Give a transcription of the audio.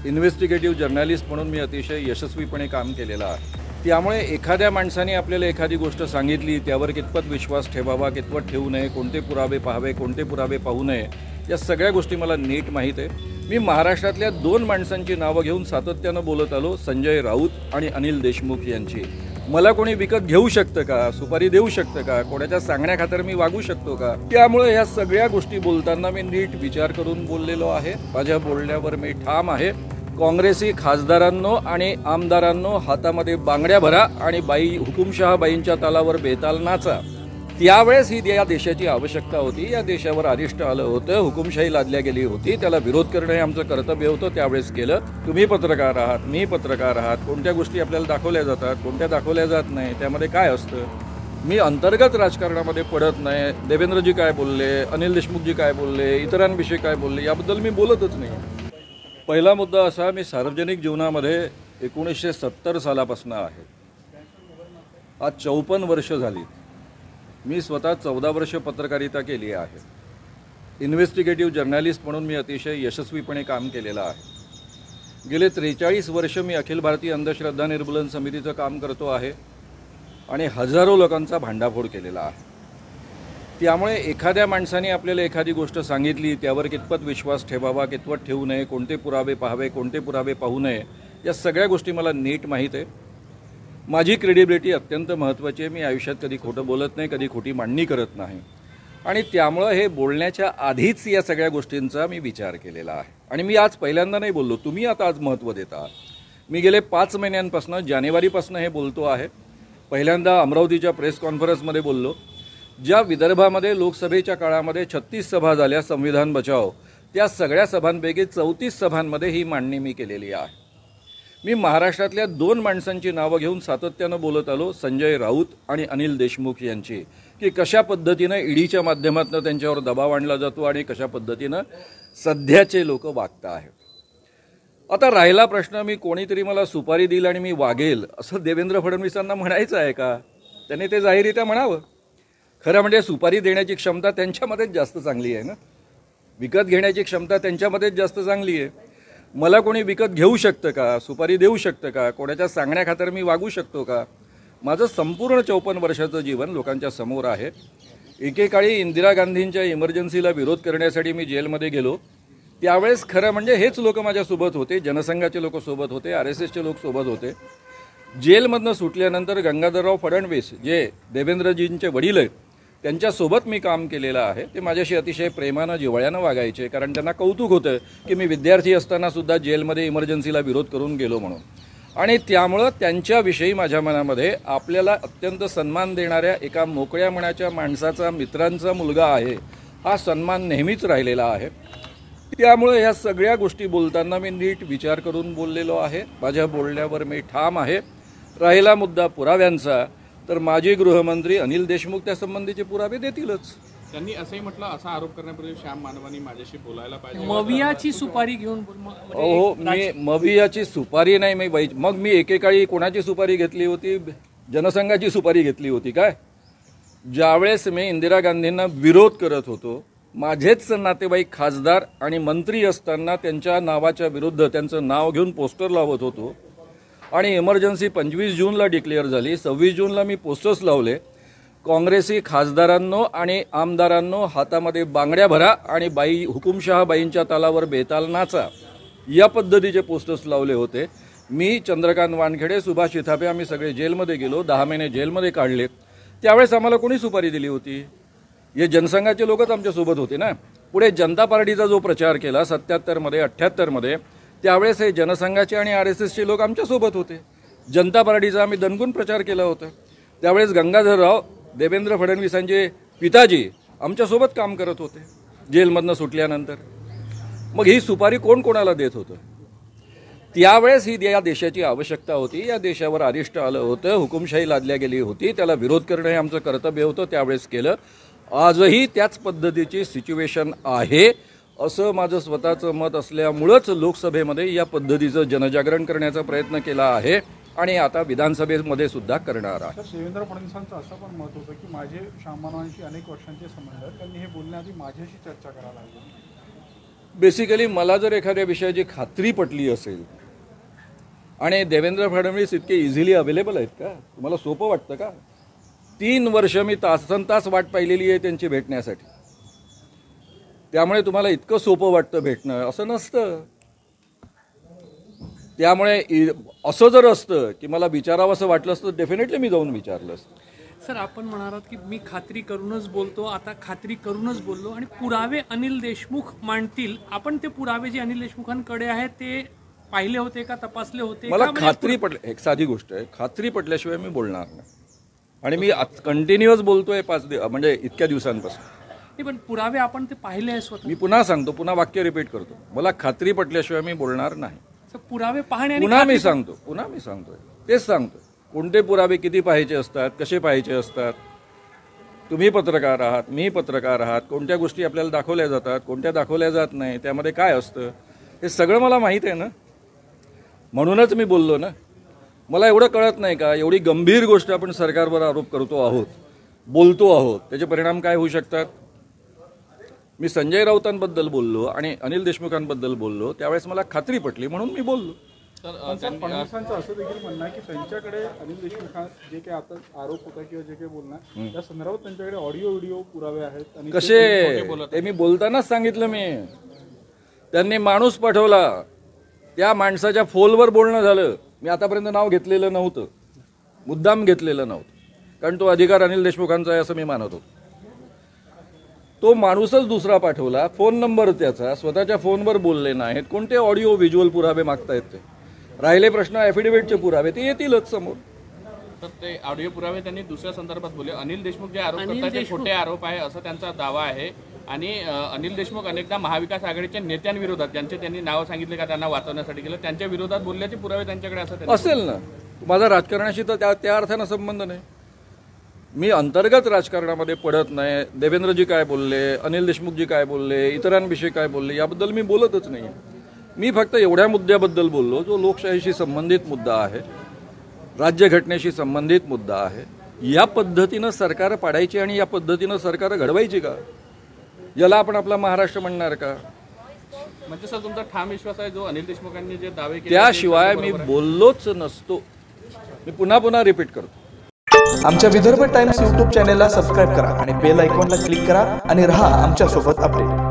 Investigative journalist म्हणून मी अतिशय यशस्वीपणे काम केलेलं आहे। त्यामुळे एखाद्या माणसाने आपल्याला एखादी गोष्ट सांगितली त्यावर कितपत विश्वास ठेवावा, कितपत ठेवू नये, कोणते पुरावे पाहावे, कोणते पुरावे पाहू नये, या सगळ्या गोष्टी मला नीट माहीत आहे। मी महाराष्ट्रातल्या दोन माणसांची नावं घेऊन सातत्यानं बोलत आलो, संजय राऊत आणि अनिल देशमुख यांची। मला कोणी विकत घेऊ शकतं का, सुपारी देऊ शकतं का, कोणाच्या सांगण्याखातर मी वागू शकतो का? त्यामुळे ह्या सगळ्या गोष्टी बोलताना मी नीट विचार करून बोललेलो आहे। माझ्या बोलण्यावर मी ठाम आहे। काँग्रेसी खासदारांनो आणि आमदारांनो, हातामध्ये बांगड्या भरा आणि हुकुमशहा बाईंच्या तालावर बेताल नाचा। त्यावेळेस ही या देशाची आवश्यकता होती, या देशावर अरिष्ट आलं होतं, हुकुमशाही लादल्या गेली होती, त्याला विरोध करणं हे आमचं कर्तव्य होतं, त्यावेळेस केलं। तुम्ही पत्रकार आहात, मी पत्रकार आहात, कोणत्या गोष्टी आपल्याला दाखवल्या जातात, कोणत्या दाखवल्या जात नाही, त्यामध्ये काय असतं? मी अंतर्गत राजकारणामध्ये पडत नाही। देवेंद्रजी काय बोलले, अनिल देशमुखजी काय बोलले, इतरांविषयी काय बोलले, याबद्दल मी बोलतच नाही। पहिला मुद्दा असा, मी सार्वजनिक जीवनामध्ये 1970 सालापासून आहे। आज 54 वर्ष झाली। मी स्वतः 14 वर्ष पत्रकारिता केली आहे। इन्व्हेस्टिगेटिव्ह जर्नलिस्ट म्हणून मी अतिशय यशस्वीपणे काम केलेलं आहे। गेले 43 वर्ष मी अखिल भारतीय अंधश्रद्धा निर्मूलन समितीचं काम करतो आहे आणि हजारो लोकांचा भांडाफोड केलेला आहे। त्यामुळे एखाद्या माणसाने आपल्याला एखादी गोष्ट सांगितली त्यावर कितपत विश्वास ठेवावा, कितपत ठेवू नये, कोणते पुरावे पाहावे, कोणते पुरावे पाहू नये, या सगळ्या गोष्टी मला नीट माहीत आहे। माझी क्रेडिबिलिटी अत्यंत महत्त्वाची आहे। मी आयुष्यात कधी खोटं बोलत नाही, कधी खोटी मांडणी करत नाही आणि त्यामुळे हे बोलण्याच्या आधीच या सगळ्या गोष्टींचा मी विचार केलेला आहे। आणि मी आज पहिल्यांदा नाही बोललो, तुम्ही आता आज महत्त्व देता आहात। मी गेले 5 महिन्यांपासून, जानेवारीपासून हे बोलतो आहे। पहिल्यांदा अमरावतीच्या प्रेस कॉन्फरन्समध्ये बोललो। ज्या विदर्भामध्ये लोकसभेच्या काळामध्ये 36 सभा झाल्या संविधान बचाव, त्या सगळ्या सभांपैकी 34 सभांमध्ये ही मांडणी मी केलेली आहे। मी महाराष्ट्रातल्या दोन माणसांची नावं घेऊन सातत्यानं बोलत आलो, संजय राऊत आणि अनिल देशमुख यांची, की कशा पद्धतीनं ईडीच्या माध्यमातून त्यांच्यावर दबाव आणला जातो आणि कशा पद्धतीनं सध्याचे लोक वागत आहेत। आता राहिला प्रश्न, मी कोणीतरी मला सुपारी दिली आणि मी वागेल असं देवेंद्र फडणवीसांना म्हणायचं आहे का? त्यांनी ते जाहीररित्या म्हणावं। खरं म्हणजे सुपारी देण्याची क्षमता त्यांच्यामध्येच जास्त चांगली आहे ना, विकत घेण्याची क्षमता त्यांच्यामध्येच जास्त चांगली आहे। मला कोणी विकत घेऊ शकतं का, सुपारी देऊ शकतं का, कोणाच्या सांगण्याखातर मी वागू शकतो का? माझं संपूर्ण 54 वर्षाचं जीवन लोकांच्या समोर आहे। एकेकाळी इंदिरा गांधींच्या इमर्जन्सीला विरोध करण्यासाठी मी जेलमध्ये गेलो, त्यावेळेस खरं म्हणजे हेच लोक माझ्यासोबत होते, जनसंघाचे लोक सोबत होते, RSSचे लोक सोबत होते। जेलमधनं सुटल्यानंतर गंगाधरराव फडणवीस, जे देवेंद्रजींचे वडील आहेत, त्यांच्यासोबत मी काम केलेलं आहे। ते माझ्याशी अतिशय प्रेमानं, जिव्हाळ्यानं वागायचे, कारण त्यांना कौतुक होतं की मी विद्यार्थी असतानासुद्धा जेलमध्ये इमर्जन्सीला विरोध करून गेलो म्हणून। आणि त्यामुळं त्यांच्याविषयी माझ्या मनामध्ये आपल्याला अत्यंत सन्मान देणाऱ्या एका मोकळ्या मनाच्या माणसाचा, मित्रांचा मुलगा आहे, हा सन्मान नेहमीच राहिलेला आहे। त्यामुळे ह्या सगळ्या गोष्टी बोलताना मी नीट विचार करून बोललेलो आहे। माझ्या बोलण्यावर मी ठाम आहे। राहिला मुद्दा पुराव्यांचा, तर माजी गृहमंत्री अनिल देशमुख त्या संबंधीचे पुरावे देतीलच। त्यांनी असंही म्हटलं, असा आरोप करण्यापूर्वी श्याम मानवानी माझ्याशी बोलायला पाहिजे, मवियाची सुपारी घेऊन। हो, मी मवियाची सुपारी नाही, मग मी एकेकाळी कोणाची सुपारी घेतली होती? जनसंघाची सुपारी घेतली होती काय? ज्यावेळेस मी इंदिरा गांधींना विरोध करत होतो, माझेच नातेवाईक खासदार आणि मंत्री असताना त्यांच्या नावाच्या विरुद्ध त्यांचं नाव घेऊन पोस्टर लावत होतो आणि इमर्जन्सी 25 जूनला डिक्लेअर झाली, 26 जूनला मी पोस्टर्स लावले, काँग्रेसी खासदारांनो आणि आमदारांनो, हातामध्ये बांगड्या भरा आणि हुकुमशहा बाईंच्या तालावर बेताल नाचा, या पद्धतीचे पोस्टर्स लावले होते। मी, चंद्रकांत वानखेडे, सुभाष इथापे, आम्ही सगळे जेलमध्ये गेलो, 10 महिने जेलमध्ये काढले। त्यावेळेस आम्हाला कोणी सुपारी दिली होती? हे जनसंघाचे लोकच आमच्यासोबत होते ना। पुढे जनता पार्टीचा जो प्रचार केला 77मध्ये, 78मध्ये, त्यावेळेस हे जनसंघाचे आणि RSSचे लोक आमच्यासोबत होते। जनता पार्टीचा आम्ही दणकून प्रचार केला होता। त्यावेळेस गंगाधरराव, देवेंद्र फडणवीसांचे पिताजी आमच्यासोबत काम करत होते जेलमधनं सुटल्यानंतर। मग ही सुपारी कोण कोणाला देत होतं? त्यावेळेस ही या देशाची आवश्यकता होती, या देशावर अरिष्ट आलं होतं, हुकुमशाही लादल्या गेली होती, त्याला विरोध करणं हे आमचं कर्तव्य होतं, त्यावेळेस केलं। आजही त्याच पद्धतीची सिच्युएशन आहे असं माझं स्वतःचं मत असल्यामुळंच लोकसभेमध्ये या पद्धतीचं जनजागरण करण्याचा प्रयत्न केला आहे आणि आता विधानसभेमध्ये सुद्धा करणार आहे। देवेंद्र फडणवीसांचं असं पण मत होतं की माझे श्याम मानवांशी अनेक वर्षांचे संबंध आहेत, त्यांनी हे बोलण्याआधी माझ्याशी चर्चा करायला हवी। बेसिकली मला जर एखाद्या विषयाची खात्री पटली असेल आणि देवेंद्र फडणवीस इतके इझिली अवेलेबल आहेत का? तुम्हाला सोपं वाटतं का? 3 वर्ष मी तासंतास वाट पाहिलेली आहे त्यांची भेटण्यासाठी. त्यामुळे तुम्हाला इतकं सोपं वाटतं भेटणं असं नसतं. त्यामुळे असं जर असतं की मला विचारावं असं वाटलं असतं डेफिनेटली मी जाऊन विचारलं असतं. सर, आपण म्हणालात की मी खात्री करूनच बोलतो, आता खात्री करूनच बोललो आणि पुरावे अनिल देशमुख मांडतील. आपण ते पुरावे जे अनिल देशमुखांकडे आहेत ते पाहिले होते का, तपासले होते? मला खात्री पटली. एक साधी गोष्ट आहे, खात्री पटल्याशिवाय मी बोलणार नाही. आणि मी कंटिन्युअस बोलतोय म्हणजे इतक्या दिवसांपासून. नाही, पण पुरावे आपण ते पाहिले आहे स्वतः. मी पुन्हा सांगतो, पुन्हा वाक्य रिपीट करतो, मला खात्री पटल्याशिवाय मी बोलणार नाही. सर, पुरावे पाहणे आणि पुन्हा मी सांगतोय तेच सांगतोय. कोणते पुरावे किती पाहायचे असतात, कसे पाहायचे असतात. तुम्ही पत्रकार आहात, मी पत्रकार आहात. कोणत्या गोष्टी आपल्याला दाखवल्या जातात, कोणत्या दाखवल्या जात नाही, त्यामध्ये काय असतं हे सगळं मला माहीत आहे ना. म्हणूनच मी बोललो ना. मला एवढं कळत नाही का, एवढी गंभीर गोष्ट आपण सरकारवर आरोप करतो आहोत, बोलतो आहोत, त्याचे परिणाम काय होऊ शकतात. मी संजय राऊतांबद्दल बोललो आणि अनिल देशमुखांबद्दल बोललो, त्यावेळेस मला खात्री पटली म्हणून मी बोललो. पण सर, फडणवीसांचं असं देखील म्हणणं आहे की त्यांच्याकडे अनिल देशमुख जे काही आता आरोप होता किंवा जे काही बोलणार त्या संदर्भात त्यांच्याकडे ऑडिओ व्हिडिओ पुरावे आहेत. आणि कसे ते मी बोलतानाच सांगितलं. मी त्यांनी माणूस पाठवला, त्या माणसाच्या फोनवर बोलणं झालं. मी आतापर्यंत नाव घेतलेलं नव्हतं, मुद्दाम घेतलेलं नव्हतं, कारण तो अधिकार अनिल देशमुखांचा आहे असं मी मानत होतो. तो माणूसच दुसरा पाठवला, फोन नंबर त्याचा, स्वतःच्या फोनवर बोलले नाहीत. कोणते ऑडिओ व्हिज्युअल पुरावे मागतायत ते? राहिले प्रश्न ॲफिडेव्हिटचे पुरावे, ते येतीलच समोर. तर ते ऑडिओ पुरावे त्यांनी दुसऱ्या संदर्भात बोलले. अनिल देशमुख जे आरोप करतात ते खोटे आरोप आहे असं त्यांचा दावा आहे. आणि अनिल देशमुख अनेकदा महाविकास आघाडीच्या नेत्यांविरोधात, ज्यांचे त्यांनी नाव सांगितले का त्यांना वाचवण्यासाठी केलं, त्यांच्या विरोधात बोलल्याचे पुरावे त्यांच्याकडे असेल ना. माझा राजकारणाशी तर त्या अर्थानं संबंध नाही. मी अंतर्गत राजकारणामध्ये पडत नाही. देवेंद्रजी काय बोलले, अनिल देशमुखजी काय बोलले, इतरांविषयी काय बोलले याबद्दल मी बोलतच नाही. मी फक्त एवढ्या मुद्द्याबद्दल बोललो जो लोकशाहीशी संबंधित मुद्दा आहे, राज्यघटनेशी संबंधित मुद्दा आहे. या पद्धतीनं सरकार पाडायची आणि या पद्धतीनं सरकार घडवायची का? याला आपण आपला महाराष्ट्र म्हणणार का? म्हणजे सर, तुमचा ठाम विश्वास आहे जो अनिल देशमुखांनी जे दावे केले त्याशिवाय मी बोललोच नसतो. मी पुन्हा रिपीट करतो. आमच्या विदर्भ टाइम्स YouTube चॅनेलला सबस्क्राईब करा आणि बेल आयकॉनला क्लिक करा आणि रहा आमच्या सोबत अपडेट.